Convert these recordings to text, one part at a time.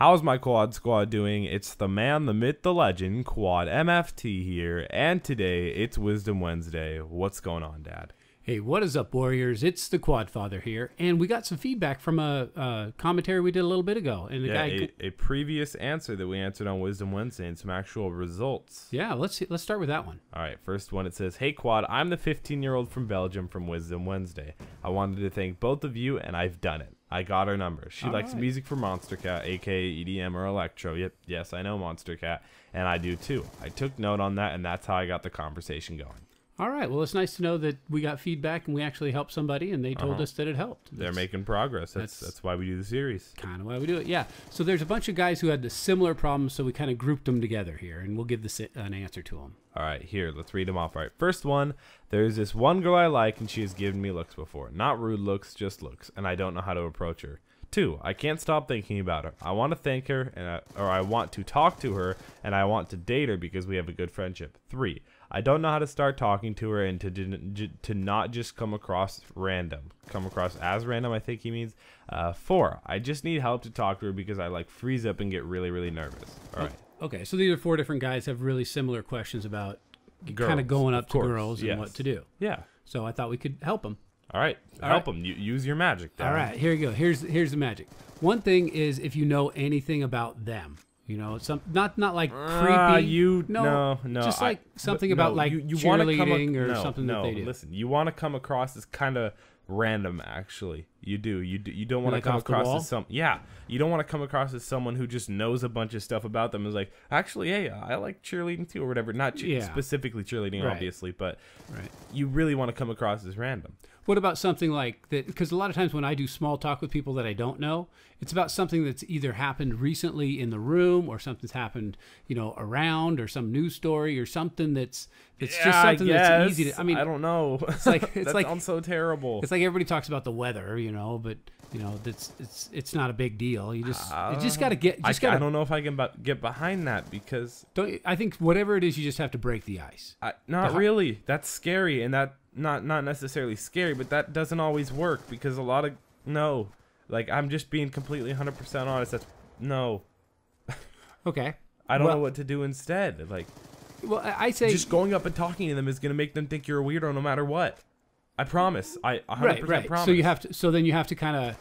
How's my quad squad doing? It's the man, the myth, the legend, Quad MFT here, and today it's Wisdom Wednesday. What's going on, Dad? Hey, what is up, Warriors? It's the Quad Father here, and we got some feedback from a commentary we did a little bit ago. And a previous answer that we answered on Wisdom Wednesday and some actual results. Yeah, let's start with that one. All right, first one, it says, "Hey Quad, I'm the 15-year-old from Belgium from Wisdom Wednesday. I wanted to thank both of you, and I've done it. I got her number. She likes music from Monster Cat, aka EDM or electro. Yep, yes, I know Monster Cat, and I do too. I took note on that, and that's how I got the conversation going." All right. Well, it's nice to know that we got feedback and we actually helped somebody, and they told us that it helped. They're making progress. That's why we do the series. Kind of why we do it. Yeah. So there's a bunch of guys who had the similar problems, so we kind of grouped them together here, and we'll give an answer to them. All right, here, let's read them off. All right, first one, there's this one girl I like, and she has given me looks before. Not rude looks, just looks, and I don't know how to approach her. 2, I can't stop thinking about her. I want to thank her, or I want to talk to her, and I want to date her because we have a good friendship. 3, I don't know how to start talking to her and to not just come across random. Come across as random, I think he means. 4, I just need help to talk to her because I like freeze up and get really, really nervous. All right. Okay, so these are 4 different guys have really similar questions about kind of going up to girls and what to do. Yeah. So I thought we could help them. All right, help them. Use your magic, Dad. All right, here you go. Here's the magic. One thing is if you know anything about them. You know, not like creepy. No. Just like something about like you cheerleading or something that they do. Listen, you want to come across as kind of random. Actually, you do. You don't want to come across as you don't want to come across as someone who just knows a bunch of stuff about them. Is like, actually, hey, I like cheerleading too, or whatever. Not specifically cheerleading, obviously, but you really want to come across as random. What about something like that? Because a lot of times when I do small talk with people that I don't know, it's about something that's either happened recently in the room or something's happened, around, or some news story or something that's just something that's easy to. I mean, I don't know. It's like that sounds so terrible. It's like everybody talks about the weather, but it's not a big deal. You just got to get. I don't know if I can get behind that because I think whatever it is, you just have to break the ice. Not really. That's scary, and that. Not necessarily scary, but that doesn't always work because a lot of like I'm just being completely 100% honest. That's no. Okay. I don't know what to do instead. Like, well, I say just going up and talking to them is gonna make them think you're a weirdo no matter what. I promise. I 100% promise. So so then you have to kind of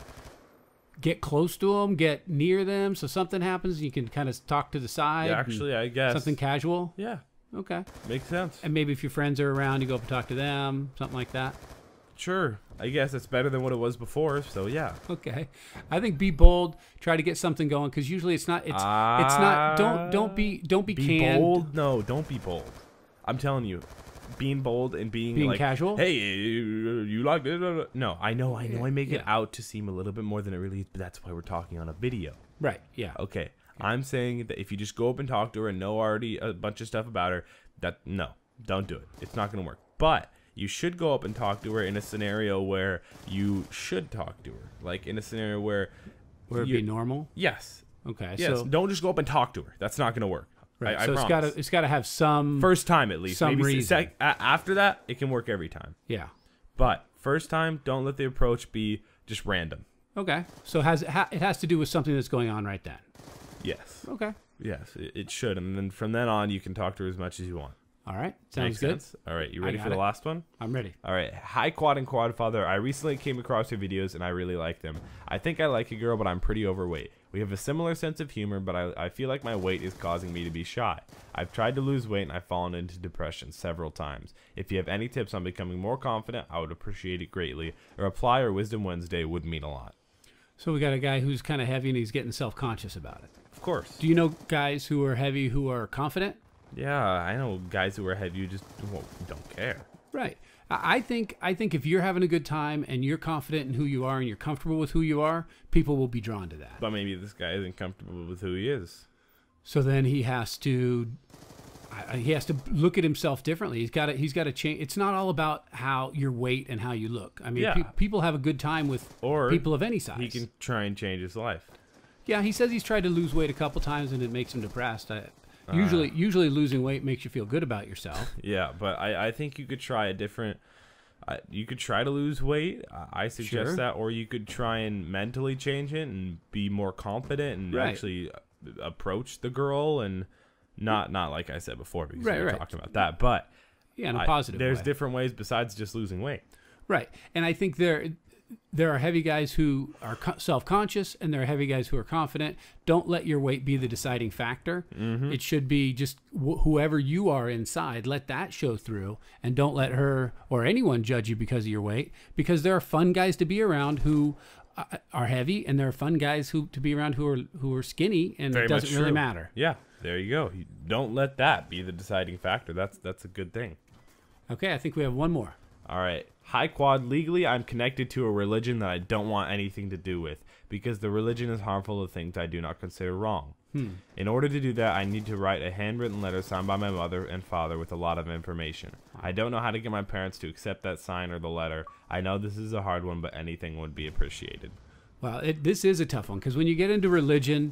get close to them, get near them, so something happens. You can kind of talk to the side. Yeah, actually, I guess something casual. Yeah. Okay. Makes sense. And maybe if your friends are around, you go up and talk to them, something like that. Sure. I guess it's better than what it was before, so yeah. Okay. I think be bold, try to get something going, because usually it's not don't be canned. Bold? No, don't be bold. I'm telling you. Being bold and being like casual? Hey, you like this? No, I know I make it out to seem a little bit more than it really is, but that's why we're talking on a video. Right, yeah. Okay. I'm saying that if you just go up and talk to her and know already a bunch of stuff about her, don't do it. It's not going to work. But you should go up and talk to her in a scenario where you should talk to her. Like in a scenario where it'd be normal? Yes. Okay. Yes. So don't just go up and talk to her. That's not going to work. Right. I so promise. it's got to have some first time at least. Some maybe reason. After that, it can work every time. Yeah. But first time, don't let the approach be just random. Okay. So it has to do with something that's going on right then. Yes. Okay. Yes, it should. And then from then on, you can talk to her as much as you want. All right. Sounds good. good. All right. You ready for the last one? I'm ready. All right. Hi, Quad and Quad Father. I recently came across your videos, and I really like them. I think I like a girl, but I'm pretty overweight. We have a similar sense of humor, but I feel like my weight is causing me to be shy. I've tried to lose weight, and I've fallen into depression several times. If you have any tips on becoming more confident, I would appreciate it greatly. A reply or Wisdom Wednesday would mean a lot. So we got a guy who's kind of heavy, and he's getting self-conscious about it. Of course. Do you know guys who are heavy who are confident? Yeah, I know guys who are heavy who just don't care. Right. I think if you're having a good time and you're confident in who you are and you're comfortable with who you are, people will be drawn to that. But maybe this guy isn't comfortable with who he is. So then he has to look at himself differently. He's got to change. It's not all about how your weight and how you look. I mean, people have a good time with people of any size. He can try and change his life. Yeah, he says he's tried to lose weight a couple times and it makes him depressed. Usually losing weight makes you feel good about yourself. Yeah, but I think you could try a different You could try to lose weight. I suggest Sure. that, or you could try and mentally change it and be more confident and Right. actually approach the girl, and not like I said before, because we were Right. talking about that. But Yeah, in a positive there's way. different ways besides just losing weight. Right. And I think there are heavy guys who are self-conscious, and there are heavy guys who are confident. Don't let your weight be the deciding factor. Mm-hmm. It should be just whoever you are inside, let that show through, and don't let her or anyone judge you because of your weight, because there are fun guys to be around who are heavy, and there are fun guys to be around who are skinny, and Very it doesn't much really true. matter. Yeah, there you go. Don't let that be the deciding factor. That's a good thing. Okay, I think we have one more. All right. Hi, Quad. Legally, I'm connected to a religion that I don't want anything to do with, because the religion is harmful to things I do not consider wrong. In order to do that, I need to write a handwritten letter signed by my mother and father with a lot of information. I don't know how to get my parents to accept that sign or the letter. I know this is a hard one, but anything would be appreciated. Well, this is a tough one, because when you get into religion,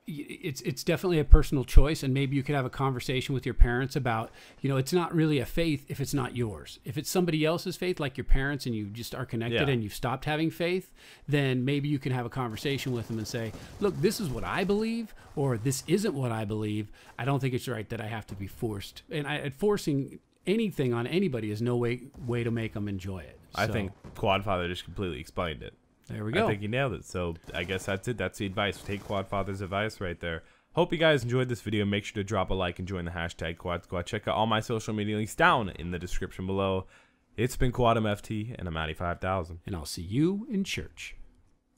it's definitely a personal choice, and maybe you could have a conversation with your parents about, it's not really a faith if it's not yours. If it's somebody else's faith, like your parents, and you just are connected Yeah. and you've stopped having faith, then maybe you can have a conversation with them and say, look, this is what I believe, or this isn't what I believe. I don't think it's right that I have to be forced. And forcing anything on anybody is no way to make them enjoy it. I So, think Quadfather just completely explained it. there we go. I think he nailed it. So I guess that's it. That's the advice. Take Quadfather's advice right there. Hope you guys enjoyed this video. Make sure to drop a like and join the hashtag Quad Squad. Check out all my social media links down in the description below. It's been QuadMFT, and I'm Matty 5000. And I'll see you in church.